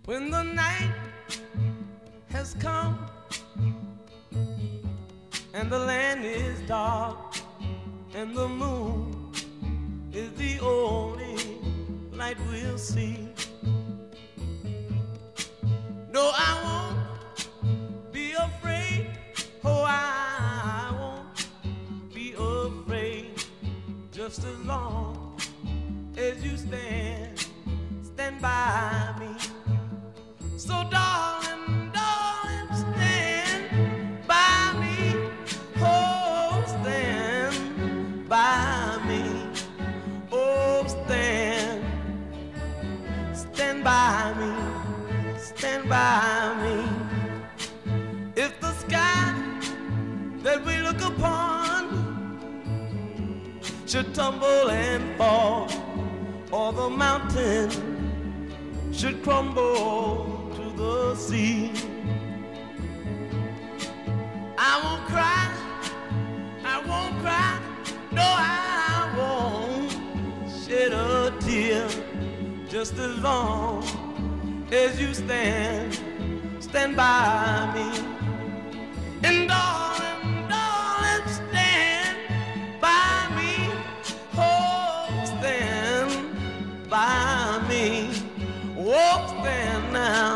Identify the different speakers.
Speaker 1: When the night has come and the land is dark and the moon is the only light we'll see. No, I won't be afraid. Oh, I won't be afraid. Just as long as you stand by me. So darling, darling, stand by me. Oh, stand by me. Oh, stand by me. Stand by me. If the sky that we look upon should tumble and fall, or the mountain should crumble to the sea, I won't cry, I won't cry, no, I won't shed a tear. Just as long as you stand by me. And darling, darling, stand by me. Oh, stand by me. Oh, stand now.